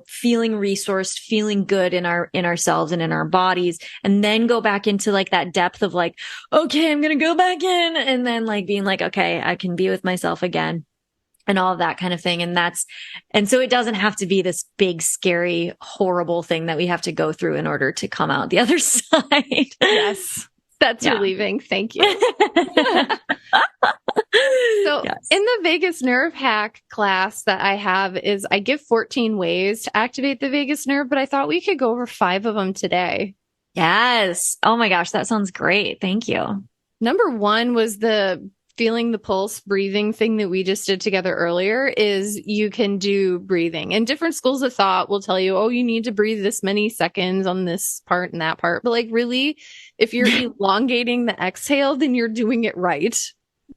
feeling resourced, feeling good in ourselves and in our bodies, and then go back into like that depth of like, okay, I'm going to go back in, and then like being like, okay, I can be with myself again, and all of that kind of thing. And so it doesn't have to be this big, scary, horrible thing that we have to go through in order to come out the other side. Yes. That's relieving. Thank you. So in the vagus nerve hack class that I have is I give 14 ways to activate the vagus nerve, but I thought we could go over 5 of them today. Yes. Oh my gosh, that sounds great. Thank you. Number 1 was the feeling the pulse breathing thing that we just did together earlier. Is you can do breathing, and different schools of thought will tell you, oh, you need to breathe this many seconds on this part and that part. But like, really, if you're elongating the exhale, then you're doing it right.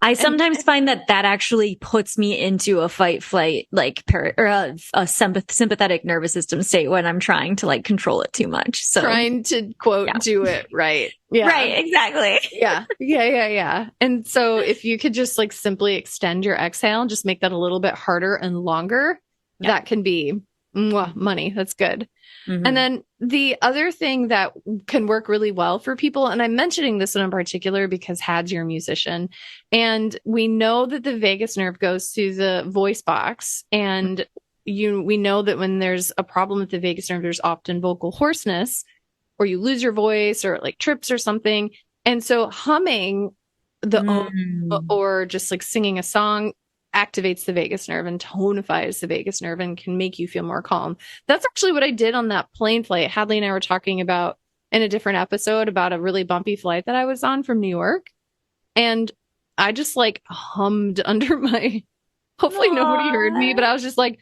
I sometimes find that actually puts me into a fight flight, like a sympathetic nervous system state when I'm trying to like control it too much. So trying to quote, do it right. Yeah. Right. Exactly. Yeah. And so if you could just like simply extend your exhale and just make that a little bit harder and longer, that can be money. That's good. And then the other thing that can work really well for people, and I'm mentioning this one in particular because Had's your musician, and we know that the vagus nerve goes through the voice box, and we know that when there's a problem with the vagus nerve, there's often vocal hoarseness, or you lose your voice, or it like trips or something. And so humming or just like singing a song activates the vagus nerve and tonifies the vagus nerve and can make you feel more calm. That's actually what I did on that plane flight. Hadley and I were talking about in a different episode about a really bumpy flight that I was on from New York. And I just like hummed under my, hopefully nobody heard me, but I was just like,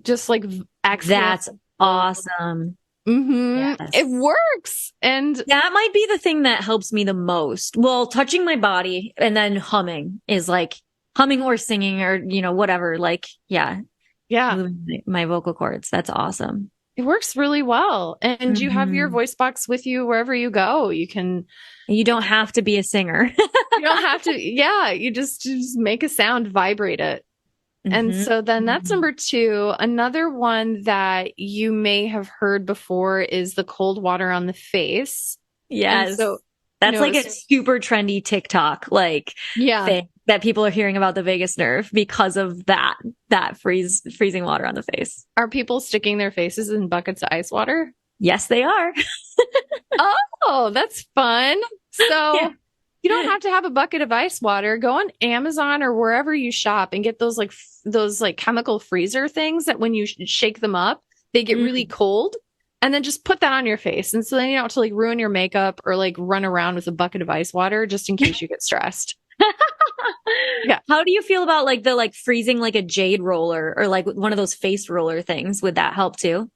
just like accent. That's awesome. Yes. It works. And that might be the thing that helps me the most. Well, touching my body and then humming is like, humming or singing or, whatever, like, moving my vocal cords. That's awesome. It works really well. And you have your voice box with you wherever you go. You don't have to be a singer. You don't have to. Yeah. You just make a sound, vibrate it. And so then that's number 2. Another one that you may have heard before is the cold water on the face. Yes. And so that's like a super trendy TikTok, like thing that people are hearing about the vagus nerve because of that freezing water on the face. Are people sticking their faces in buckets of ice water? Yes, they are. Oh, that's fun. So you don't have to have a bucket of ice water. Go on Amazon or wherever you shop and get those chemical freezer things that when you shake them up, they get really cold. And then just put that on your face. And so then you don't have to like ruin your makeup or like run around with a bucket of ice water just in case you get stressed. How do you feel about like the like freezing like a jade roller or like one of those face roller things? Would that help too?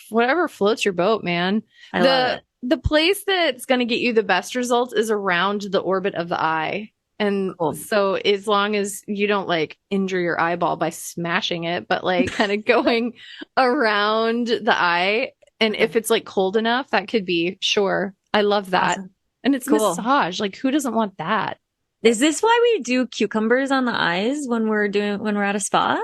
Whatever floats your boat, man. I love it. The place that's going to get you the best results is around the orbit of the eye. And so as long as you don't like injure your eyeball by smashing it, but like kind of going around the eye. And if it's like cold enough, that could be, sure. I love that. Awesome. And it's massage. Like, who doesn't want that? Is this why we do cucumbers on the eyes when we're at a spa?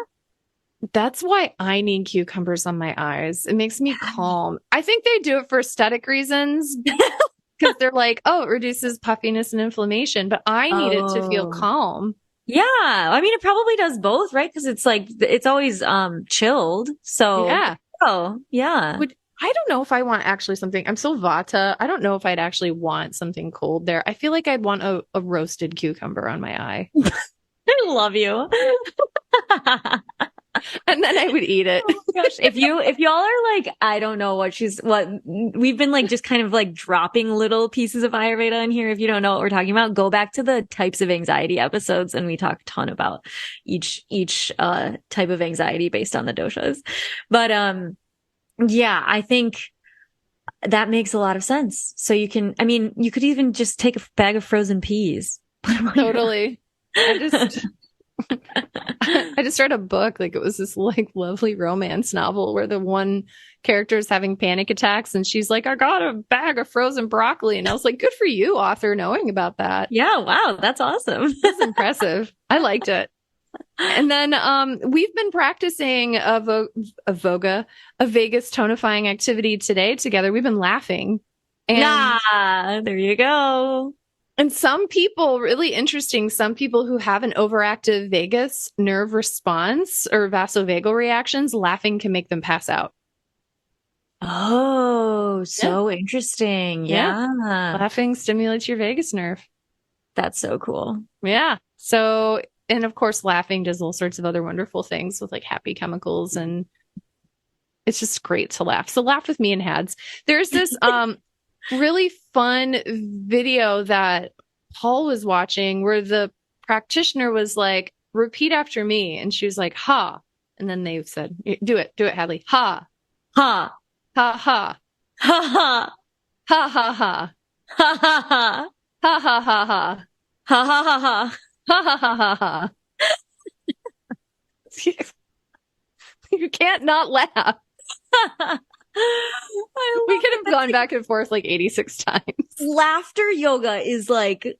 That's why I need cucumbers on my eyes. It makes me calm. I think they do it for aesthetic reasons because they're like, oh, it reduces puffiness and inflammation, but I need it to feel calm. Yeah. I mean, it probably does both, right? Because it's like, it's always chilled. So, oh, yeah. I don't know if I want actually something. I'm so Vata. I don't know if I'd actually want something cold there. I feel like I'd want a roasted cucumber on my eye. I love you. And then I would eat it. Oh my gosh. If y'all are like, I don't know what we've been like just kind of like dropping little pieces of Ayurveda in here. If you don't know what we're talking about, go back to the types of anxiety episodes and we talk a ton about each type of anxiety based on the doshas. But yeah, I think that makes a lot of sense. So you could even just take a bag of frozen peas. Totally. I just read a book, like it was this like lovely romance novel where the one character is having panic attacks and she's like, I got a bag of frozen broccoli. And I was like, good for you, author, knowing about that. Yeah, wow, that's awesome. That's impressive. I liked it. And then we've been practicing a vagus tonifying activity today together. We've been laughing. And there you go. And some people, really interesting, some people who have an overactive vagus nerve response or vasovagal reactions, laughing can make them pass out. Oh, so interesting. Yeah. Laughing stimulates your vagus nerve. That's so cool. Yeah. So, and of course, laughing does all sorts of other wonderful things with like happy chemicals, and it's just great to laugh. So laugh with me and Hads. There's this really fun video that Paul was watching where the practitioner was like, repeat after me. And she was like, ha. And then they said, do it, Hadley. Ha. Ha. Ha ha. Ha ha. Ha ha ha. Ha ha ha. Ha ha ha ha. Ha ha ha ha. Ha ha ha ha ha. You can't not laugh. We could have gone back and forth like 86 times. Laughter yoga is like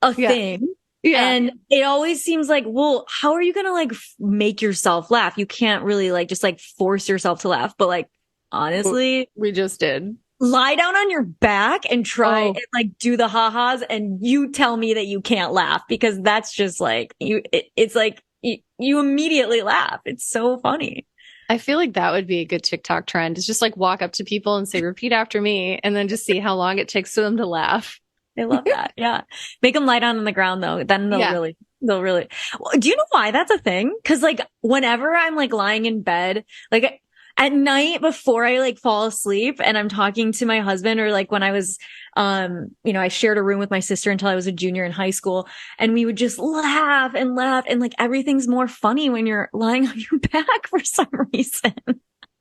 a thing. Yeah. And it always seems like, well, how are you going to like make yourself laugh? You can't really like just like force yourself to laugh. But like, honestly, we just did. Lie down on your back and try and like do the ha-has and you tell me that you can't laugh, because that's just like it's like you immediately laugh. It's so funny. I feel like that would be a good TikTok trend. It's just like walk up to people and say, repeat after me, and then just see how long it takes for them to laugh. I love that. Yeah. Make them lie down on the ground though. Then they'll really. Well, do you know why that's a thing? Cause like whenever I'm like lying in bed, like at night before I like fall asleep and I'm talking to my husband, or like when I was, I shared a room with my sister until I was a junior in high school, and we would just laugh and laugh, and like everything's more funny when you're lying on your back for some reason.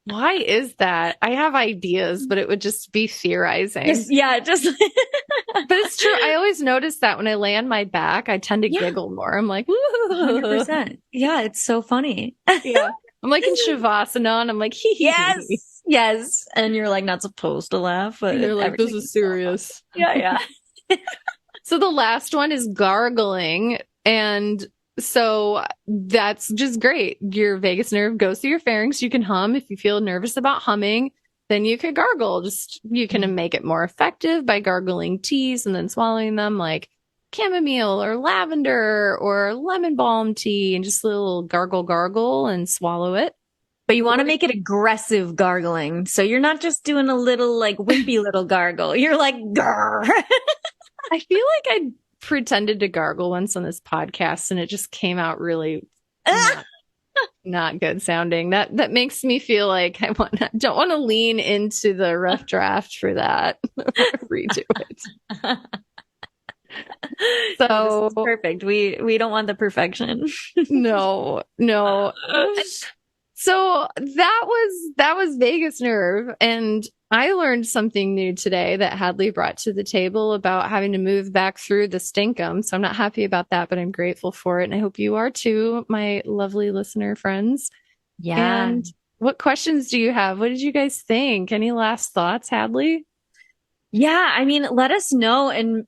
Why is that? I have ideas, but it would just be theorizing. But it's true. I always notice that when I lay on my back, I tend to giggle more. I'm like, 100%. Yeah, it's so funny. Yeah. I'm like in Shavasana, and I'm like, yes. And you're like not supposed to laugh, but you're like, this is serious. Yeah. So the last one is gargling. And so that's just great. Your vagus nerve goes through your pharynx. You can hum. If you feel nervous about humming, then you could gargle. You can make it more effective by gargling teas and then swallowing them, like chamomile or lavender or lemon balm tea, and just a little gargle and swallow it. But you want to make it aggressive gargling. So you're not just doing a little like wimpy little gargle. You're like, grr. I feel like I pretended to gargle once on this podcast and it just came out really not good sounding. That makes me feel like I don't want to lean into the rough draft for that. Redo it. So perfect. We don't want the perfection. No. So that was vagus nerve, and I learned something new today that Hadley brought to the table about having to move back through the stinkum. So I'm not happy about that, but I'm grateful for it, and I hope you are too, my lovely listener friends. Yeah. And what questions do you have? What did you guys think? Any last thoughts, Hadley? Yeah, I mean, let us know. And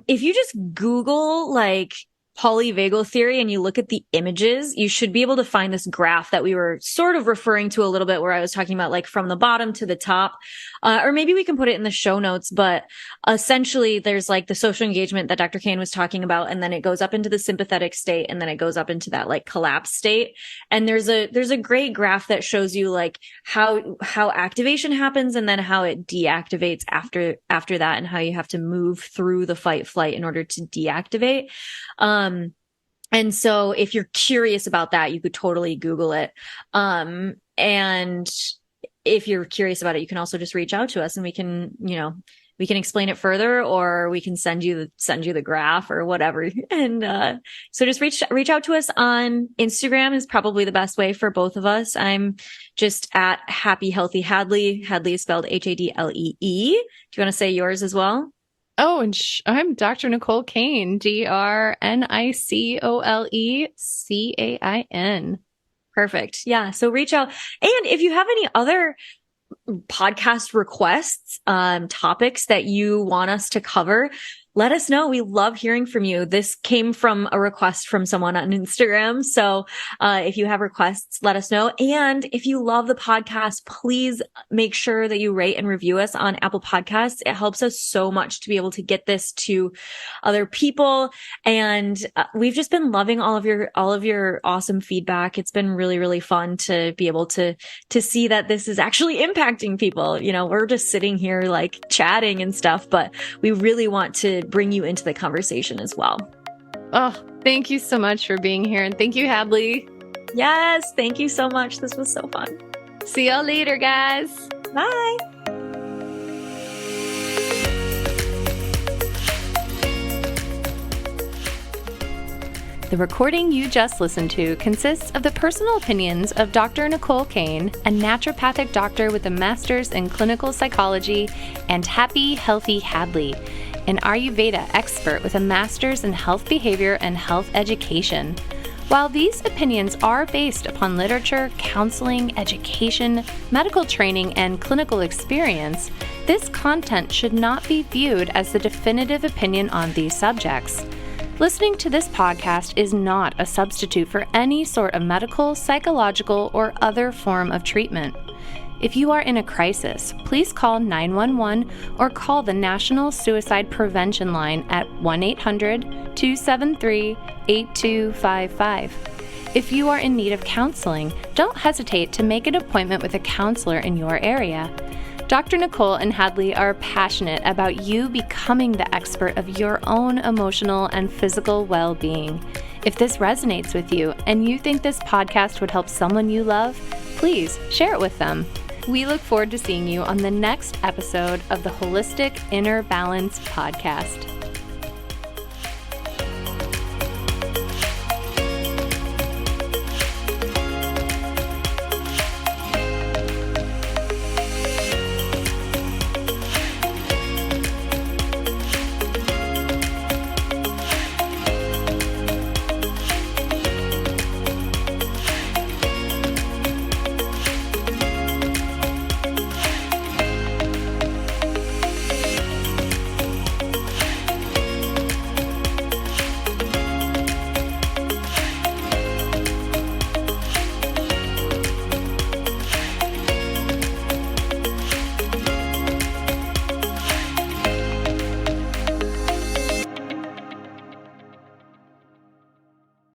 if you just Google like polyvagal theory and you look at the images, you should be able to find this graph that we were sort of referring to a little bit, where I was talking about like from the bottom to the top, or maybe we can put it in the show notes. But essentially there's like the social engagement that Dr. Cain was talking about, and then it goes up into the sympathetic state, and then it goes up into that like collapse state. And there's a great graph that shows you like how activation happens and then how it deactivates after that, and how you have to move through the fight flight in order to deactivate. And so if you're curious about that, you could totally Google it. And if you're curious about it, you can also just reach out to us and we can, we can explain it further, or we can send you the graph or whatever. And, so just reach out to us on Instagram is probably the best way for both of us. I'm just at Happy Healthy Hadley. Hadley is spelled Hadlee. Do you want to say yours as well? Oh, and I'm Dr. Nicole Cain, DrNicoleCain. Perfect. Yeah. So reach out. And if you have any other podcast requests, topics that you want us to cover, let us know. We love hearing from you. This came from a request from someone on Instagram. So, if you have requests, let us know. And if you love the podcast, please make sure that you rate and review us on Apple Podcasts. It helps us so much to be able to get this to other people. And we've just been loving all of your awesome feedback. It's been really, really fun to be able to see that this is actually impacting people. We're just sitting here like chatting and stuff, but we really want to bring you into the conversation as well. Oh, thank you so much for being here. And thank you, Hadley. Yes, thank you so much. This was so fun. See y'all later, guys. Bye. The recording you just listened to consists of the personal opinions of Dr. Nicole Cain, a naturopathic doctor with a master's in clinical psychology, and Happy Healthy Hadley, an Ayurveda expert with a master's in health behavior and health education. While these opinions are based upon literature, counseling, education, medical training, and clinical experience, this content should not be viewed as the definitive opinion on these subjects. Listening to this podcast is not a substitute for any sort of medical, psychological, or other form of treatment. If you are in a crisis, please call 911 or call the National Suicide Prevention Line at 1-800-273-8255. If you are in need of counseling, don't hesitate to make an appointment with a counselor in your area. Dr. Nicole and Hadley are passionate about you becoming the expert of your own emotional and physical well-being. If this resonates with you and you think this podcast would help someone you love, please share it with them. We look forward to seeing you on the next episode of the Holistic Inner Balance podcast.